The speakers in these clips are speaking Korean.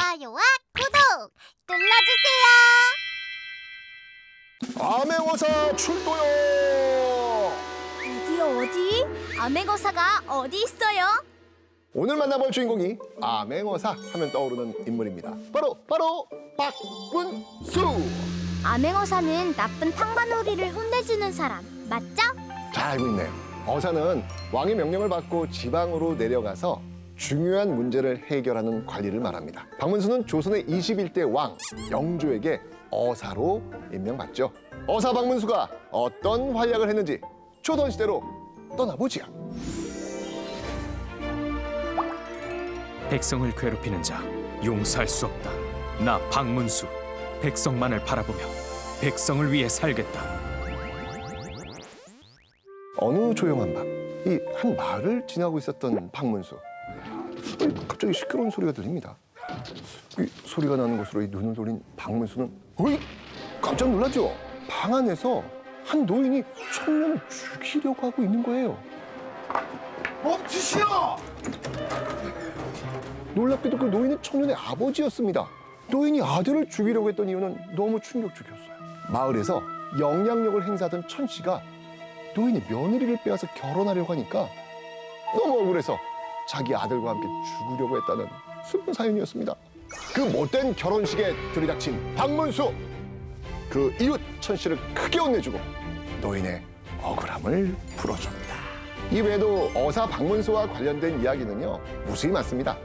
좋아요와 구독 눌러주세요. 암행어사 출동요! 어디? 암행어사가 어디 있어요? 오늘 만나볼 주인공이 암행어사 하면 떠오르는 인물입니다. 바로 박문수! 암행어사는 나쁜 탕마놀이를 혼내주는 사람, 맞죠? 잘 알고 있네요. 어사는 왕의 명령을 받고 지방으로 내려가서 중요한 문제를 해결하는 관리를 말합니다. 박문수는 조선의 21대 왕 영조에게 어사로 임명받죠. 어사 박문수가 어떤 활약을 했는지 조선시대로 떠나보지요. 백성을 괴롭히는 자 용서할 수 없다. 나 박문수 백성만을 바라보며 백성을 위해 살겠다. 어느 조용한 밤, 이 한 마을을 지나고 있었던 박문수. 갑자기 시끄러운 소리가 들립니다. 이 소리가 나는 곳으로 이 눈을 돌린 박문수는 깜짝 놀랐죠. 방 안에서 한 노인이 청년을 죽이려고 하고 있는 거예요. 멈추시오! 놀랍게도 그 노인은 청년의 아버지였습니다. 노인이 아들을 죽이려고 했던 이유는 너무 충격적이었어요. 마을에서 영향력을 행사하던 천 씨가 노인의 며느리를 빼앗아 결혼하려고 하니까 너무 억울해서 자기 아들과 함께 죽으려고 했다는 슬픈 사연이었습니다. 그 못된 결혼식에 들이닥친 박문수! 그 이웃 천 씨를 크게 혼내주고 노인의 억울함을 풀어줍니다. 이외에도 어사 박문수와 관련된 이야기는요, 무수히 많습니다.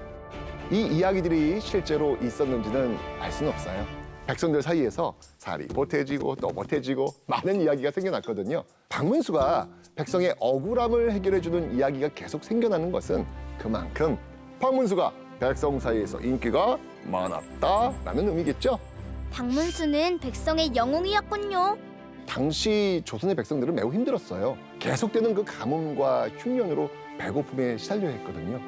이 이야기들이 실제로 있었는지는 알 수는 없어요. 백성들 사이에서 살이 보태지고 또 보태지고 많은 이야기가 생겨났거든요. 박문수가 백성의 억울함을 해결해주는 이야기가 계속 생겨나는 것은 그만큼 박문수가 백성 사이에서 인기가 많았다라는 의미겠죠. 박문수는 백성의 영웅이었군요. 당시 조선의 백성들은 매우 힘들었어요. 계속되는 그 가뭄과 흉년으로 배고픔에 시달려야 했거든요.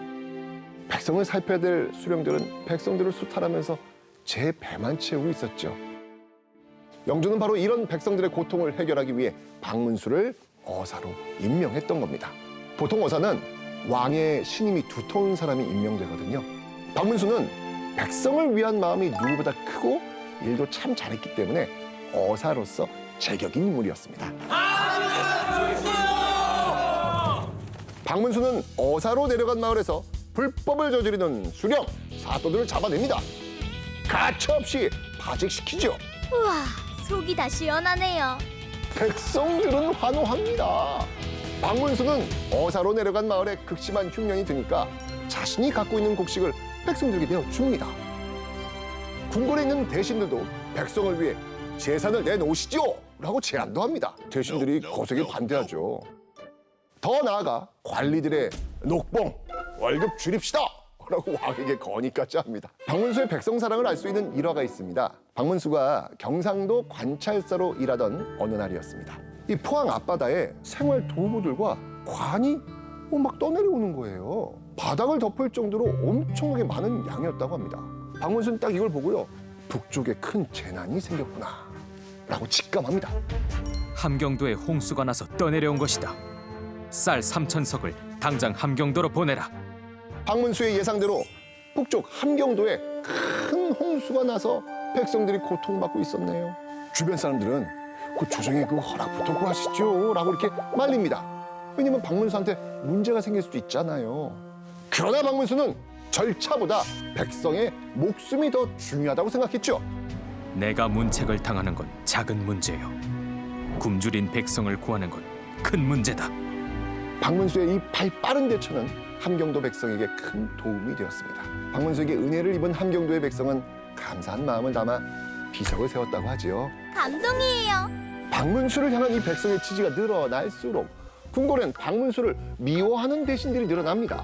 백성을 살펴야 될 수령들은 백성들을 수탈하면서 제 배만 채우고 있었죠. 영조는 바로 이런 백성들의 고통을 해결하기 위해 박문수를 어사로 임명했던 겁니다. 보통 어사는 왕의 신임이 두터운 사람이 임명되거든요. 박문수는 백성을 위한 마음이 누구보다 크고 일도 참 잘했기 때문에 어사로서 제격인 인물이었습니다. 박문수는 어사로 내려간 마을에서 불법을 저지르는 수령, 사또들을 잡아냅니다. 가차없이 파직시키죠. 우와, 속이 다 시원하네요. 백성들은 환호합니다. 박문수는 어사로 내려간 마을에 극심한 흉년이 드니까 자신이 갖고 있는 곡식을 백성들에게 내어줍니다. 궁궐에 있는 대신들도 백성을 위해 재산을 내놓으시죠! 라고 제안도 합니다. 대신들이 거세게 반대하죠. 더 나아가 관리들의 녹봉, 월급 줄입시다! 라고 왕에게 건의까지 합니다. 박문수의 백성 사랑을 알 수 있는 일화가 있습니다. 박문수가 경상도 관찰사로 일하던 어느 날이었습니다. 이 포항 앞바다에 생활 도구들과 관이 막 떠내려오는 거예요. 바닥을 덮을 정도로 엄청나게 많은 양이었다고 합니다. 박문수는 딱 이걸 보고요, 북쪽에 큰 재난이 생겼구나 라고 직감합니다. 함경도에 홍수가 나서 떠내려온 것이다. 쌀 3,000석을 당장 함경도로 보내라. 박문수의 예상대로 북쪽 함경도에 큰 홍수가 나서 백성들이 고통받고 있었네요. 주변 사람들은 그 조정에 그 허락부터 구하시죠 라고 이렇게 말립니다. 왜냐면 박문수한테 문제가 생길 수도 있잖아요. 그러나 박문수는 절차보다 백성의 목숨이 더 중요하다고 생각했죠. 내가 문책을 당하는 건 작은 문제요. 굶주린 백성을 구하는 건 큰 문제다. 박문수의 이 발 빠른 대처는 함경도 백성에게 큰 도움이 되었습니다. 박문수에게 은혜를 입은 함경도의 백성은 감사한 마음을 담아 비석을 세웠다고 하지요. 감동이에요. 박문수를 향한 이 백성의 지지가 늘어날수록 궁궐엔 박문수를 미워하는 대신들이 늘어납니다.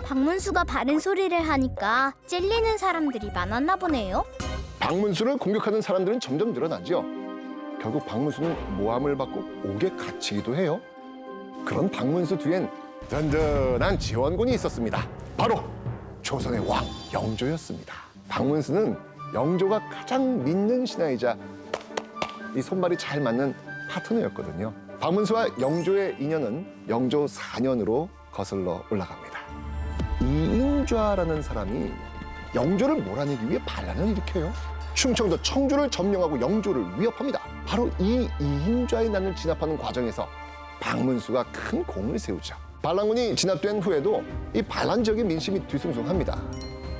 박문수가 바른 소리를 하니까 찔리는 사람들이 많았나 보네요. 박문수를 공격하는 사람들은 점점 늘어나죠. 결국 박문수는 모함을 받고 옥에 갇히기도 해요. 그런 박문수 뒤엔 든든한 지원군이 있었습니다. 바로 조선의 왕 영조였습니다. 박문수는 영조가 가장 믿는 신하이자 이 손발이 잘 맞는 파트너였거든요. 박문수와 영조의 인연은 영조 4년으로 거슬러 올라갑니다. 이인좌라는 사람이 영조를 몰아내기 위해 반란을 일으켜요. 충청도 청주를 점령하고 영조를 위협합니다. 바로 이 이인좌의 난을 진압하는 과정에서 박문수가 큰 공을 세우죠. 반란군이 진압된 후에도 이 반란 지역의 민심이 뒤숭숭합니다.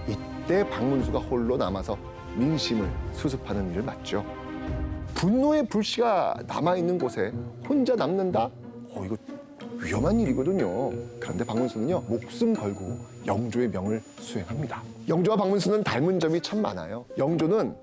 이때 박문수가 홀로 남아서 민심을 수습하는 일을 맡죠. 분노의 불씨가 남아있는 곳에 혼자 남는다? 이거 위험한 일이거든요. 그런데 박문수는요, 목숨 걸고 영조의 명을 수행합니다. 영조와 박문수는 닮은 점이 참 많아요. 영조는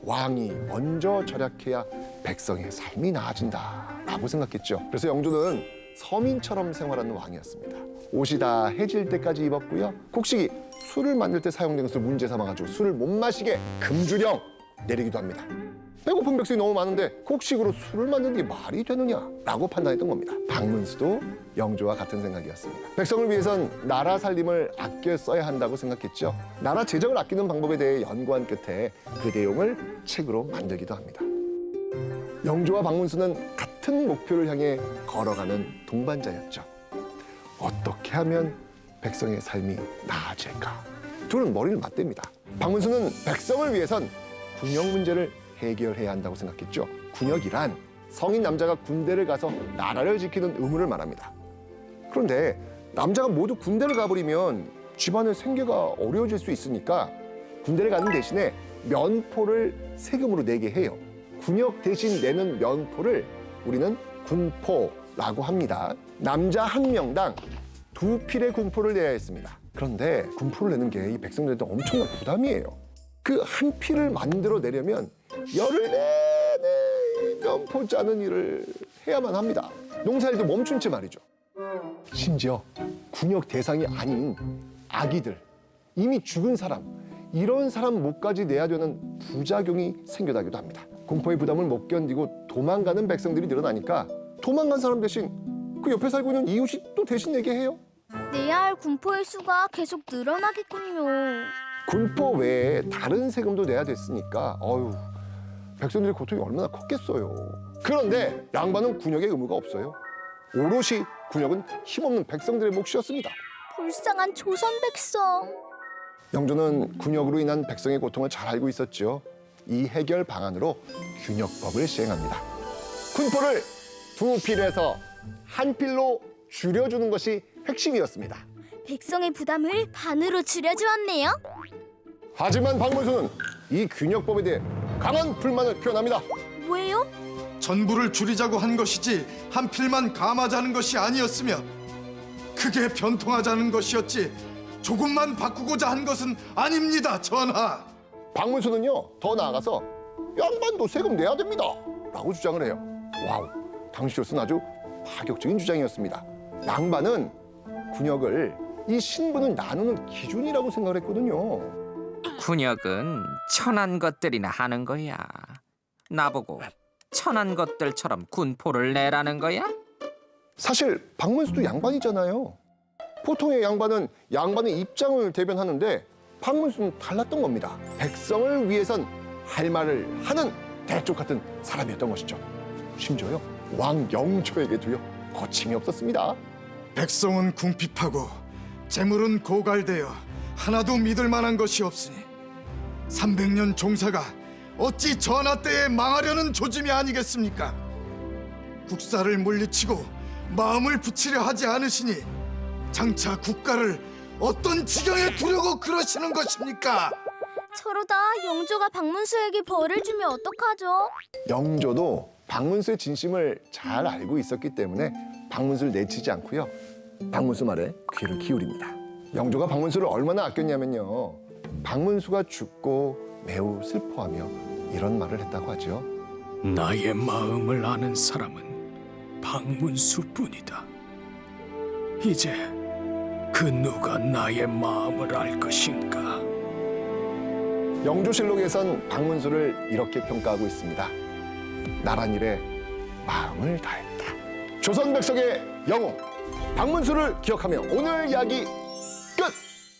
왕이 먼저 절약해야 백성의 삶이 나아진다라고 생각했죠. 그래서 영조는 서민처럼 생활하는 왕이었습니다. 옷이 다 해질 때까지 입었고요. 곡식이 술을 만들 때 사용된 것을 문제 삼아가지고 술을 못 마시게 금주령 내리기도 합니다. 배고픈 백성이 너무 많은데 곡식으로 술을 만드는 게 말이 되느냐라고 판단했던 겁니다. 박문수도 영조와 같은 생각이었습니다. 백성을 위해선 나라 살림을 아껴 써야 한다고 생각했죠. 나라 재정을 아끼는 방법에 대해 연구한 끝에 그 내용을 책으로 만들기도 합니다. 영조와 박문수는 같은 목표를 향해 걸어가는 동반자였죠. 어떻게 하면 백성의 삶이 나아질까? 둘은 머리를 맞댑니다. 박문수는 백성을 위해선 군역 문제를 해결해야 한다고 생각했죠. 군역이란 성인 남자가 군대를 가서 나라를 지키는 의무를 말합니다. 그런데 남자가 모두 군대를 가버리면 집안의 생계가 어려워질 수 있으니까 군대를 가는 대신에 면포를 세금으로 내게 해요. 군역 대신 내는 면포를 우리는 군포라고 합니다. 남자 한 명당 2필의 군포를 내야 했습니다. 그런데 군포를 내는 게 이 백성들한테 엄청난 부담이에요. 그 한 필을 만들어 내려면 열흘 내내 면포 짜는 일을 해야만 합니다. 농사일도 멈춘 채 말이죠. 심지어 군역 대상이 아닌 아기들, 이미 죽은 사람, 이런 사람 목까지 내야 되는 부작용이 생겨나기도 합니다. 공포의 부담을 못 견디고 도망가는 백성들이 늘어나니까 도망간 사람 대신 그 옆에 살고 있는 이웃이 또 대신 내게 해요. 내야 할 군포의 수가 계속 늘어나겠군요. 군포 외에 다른 세금도 내야 됐으니까 백성들의 고통이 얼마나 컸겠어요. 그런데 양반은 군역의 의무가 없어요. 오롯이 군역은 힘없는 백성들의 몫이었습니다. 불쌍한 조선 백성. 영조는 군역으로 인한 백성의 고통을 잘 알고 있었죠. 이 해결 방안으로 균역법을 시행합니다. 군포를 2필에서 1필로 줄여주는 것이 핵심이었습니다. 백성의 부담을 반으로 줄여주었네요. 하지만 박문수는 이 균역법에 대해 강한 불만을 표현합니다. 왜요? 전부를 줄이자고 한 것이지 한 필만 감하자는 것이 아니었으며 크게 변통하자는 것이었지 조금만 바꾸고자 한 것은 아닙니다, 전하. 박문수는요, 더 나아가서 양반도 세금 내야 됩니다 라고 주장을 해요. 와우, 당시로서는 아주 파격적인 주장이었습니다. 양반은 군역을 이 신분을 나누는 기준이라고 생각을 했거든요. 군역은 천한 것들이나 하는 거야. 나보고 천한 것들처럼 군포를 내라는 거야? 사실 박문수도 양반이잖아요. 보통의 양반은 양반의 입장을 대변하는데 박문수는 달랐던 겁니다. 백성을 위해선 할 말을 하는 대쪽 같은 사람이었던 것이죠. 심지어요, 왕 영조에게도요 거침이 없었습니다. 백성은 궁핍하고 재물은 고갈되어 하나도 믿을 만한 것이 없으니 300년 종사가 어찌 전하 때에 망하려는 조짐이 아니겠습니까? 국사를 물리치고 마음을 붙이려 하지 않으시니 장차 국가를 어떤 지경에 두려고 그러시는 것입니까? 저러다 영조가 박문수에게 벌을 주면 어떡하죠? 영조도 박문수의 진심을 잘 알고 있었기 때문에 박문수를 내치지 않고요, 박문수 말에 귀를 기울입니다. 영조가 박문수를 얼마나 아꼈냐면요, 박문수가 죽고 매우 슬퍼하며 이런 말을 했다고 하죠. 나의 마음을 아는 사람은 박문수뿐이다. 이제 그 누가 나의 마음을 알 것인가? 영조실록에선 박문수를 이렇게 평가하고 있습니다. 나란 일에 마음을 다했다. 조선 백성의 영웅 박문수를 기억하며 오늘 이야기 끝!